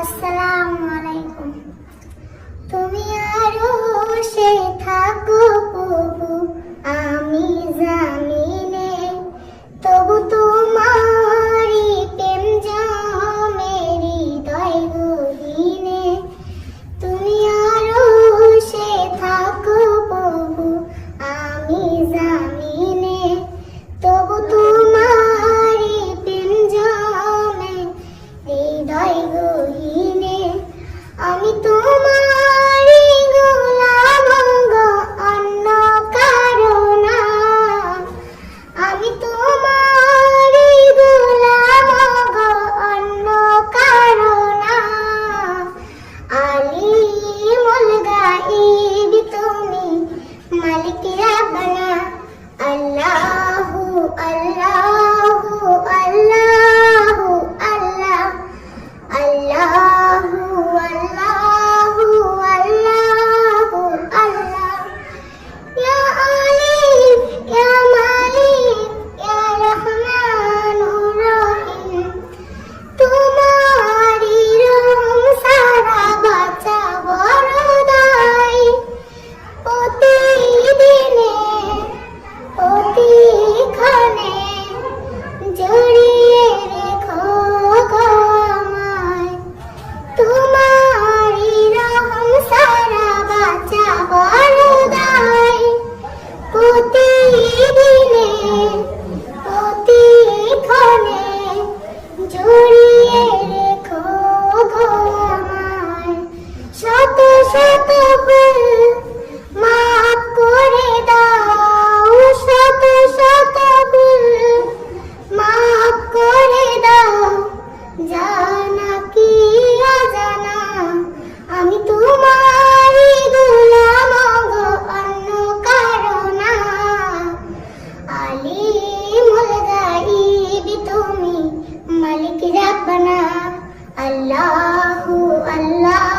আসসালামু আলাইকুম। তুমি আরশে থাকো প্রভু, আমি জামিনে, তবু তোমারি প্রেম জমে হৃদয় গহীনে। তুমি আরশে থাকো প্রভু, আমি জামিনে, তবু তোমারি প্রেম জমে হৃদয় গহীনে। আমি তোমারি গোলাম গো, অন্য কারো না। আমি তোমারি গোলাম গো, অন্য কারো না। আলিমুল গায়ব তুমি, মালিক রাব্বানা। আল্লাহু আল্লাহু আল্লাহু আল্লাহ, আল্লাহু আল্লাহু আল্লাহু আল্লাহ। ইয়া আলিম ইয়া মালিক ইয়া রহমানুর রহিম, তোমারি রহম সারা বাঁচা বড় দায়। প্রতিদিনে প্রতিক্ষণে জড়িয়ে রেখো গো আমায়। তোমারি রহম সারা বাঁচা বড় দায়। প্রতিদিনে প্রতিক্ষণে জড়িয়ে রেখো গো আমায়। শত শত ভুল মাফ করে দাও, শত শত ভুল মাফ করে দাও। জানা কি অজানা, আমি তোমারি গোলাম গো, অন্য কারো না। আলিমুল গায়ব তুমি, মালিক রাব্বানা। আল্লাহু আল্লাহ